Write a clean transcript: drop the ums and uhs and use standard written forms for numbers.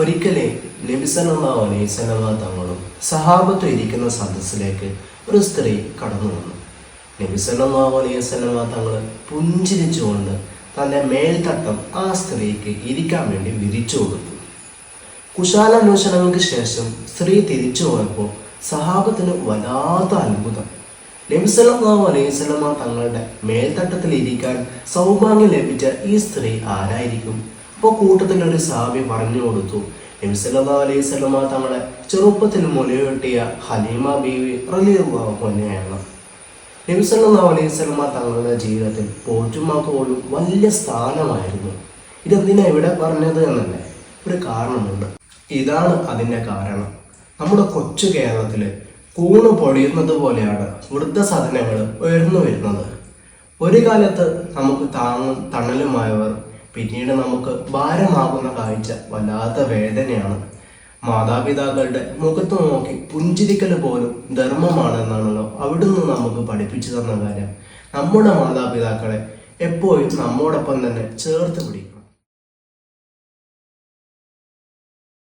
ഒരിക്കലേ നബി സല്ലല്ലാഹു അലൈഹി വസല്ലമ തങ്ങളും സഹാബത്തും ഇരിക്കുന്ന സദസ്സിലേക്ക് ഒരു സ്ത്രീ കടന്നു വന്നു. നബി സല്ലല്ലാഹു അലൈഹി വസല്ലമ തങ്ങൾ പുഞ്ചിരിച്ചുകൊണ്ട് തൻ്റെ മേൽത്തട്ടം ആ സ്ത്രീക്ക് ഇരിക്കാൻ വേണ്ടി വിരിച്ചു കൊടുത്തു. കുശാലാന്വേഷണങ്ങൾക്ക് ശേഷം സ്ത്രീ തിരിച്ചു പോയപ്പോൾ സഹാബത്തിന് വല്ലാത്ത അത്ഭുതം. നബി സല്ലല്ലാഹു അലൈഹി വസല്ലമ തങ്ങളുടെ മേൽത്തട്ടത്തിൽ ഇരിക്കാൻ സൗഭാഗ്യം ലഭിച്ച ഈ സ്ത്രീ ആരായിരിക്കും? അപ്പോൾ കൂട്ടത്തിലൊരു സഹാബി പറഞ്ഞു കൊടുത്തു, നബി സല്ലല്ലാഹു അലൈഹി വസല്ലമ തങ്ങളെ ചെറുപ്പത്തിൽ മുലയൂട്ടിയ ഹലീമ ബീവി റളിയല്ലാഹു അൻഹയാണ്. നബി സല്ലല്ലാഹു അലൈഹി വസല്ലമ തങ്ങളുടെ ജീവിതത്തിൽ പോറ്റുമാക്ക് പോലും വലിയ സ്ഥാനമായിരുന്നു. ഇതെന്തിനാ ഇവിടെ പറഞ്ഞത് എന്നല്ലേ? ഒരു കാരണമുണ്ട്. ഇതാണ് അതിൻ്റെ കാരണം. നമ്മുടെ കൊച്ചു കേരളത്തിൽ കൂണ് പൊഴിയുന്നത് പോലെയാണ് വൃദ്ധസദനങ്ങൾ ഉയർന്നു വരുന്നത്. ഒരു കാലത്ത് നമുക്ക് താങ്ങും തണലുമായവർ പിന്നീട് നമുക്ക് ഭാരമാകുന്ന കാഴ്ച വല്ലാത്ത വേദനയാണ്. മാതാപിതാക്കളുടെ മുഖത്ത് നോക്കി പുഞ്ചിരിക്കൽ പോലും ധർമ്മമാണെന്നാണല്ലോ അവിടുന്ന് നമുക്ക് പഠിപ്പിച്ചു തന്ന കാര്യം. നമ്മുടെ മാതാപിതാക്കളെ എപ്പോഴും നമ്മോടൊപ്പം തന്നെ ചേർത്ത് പിടിക്കും.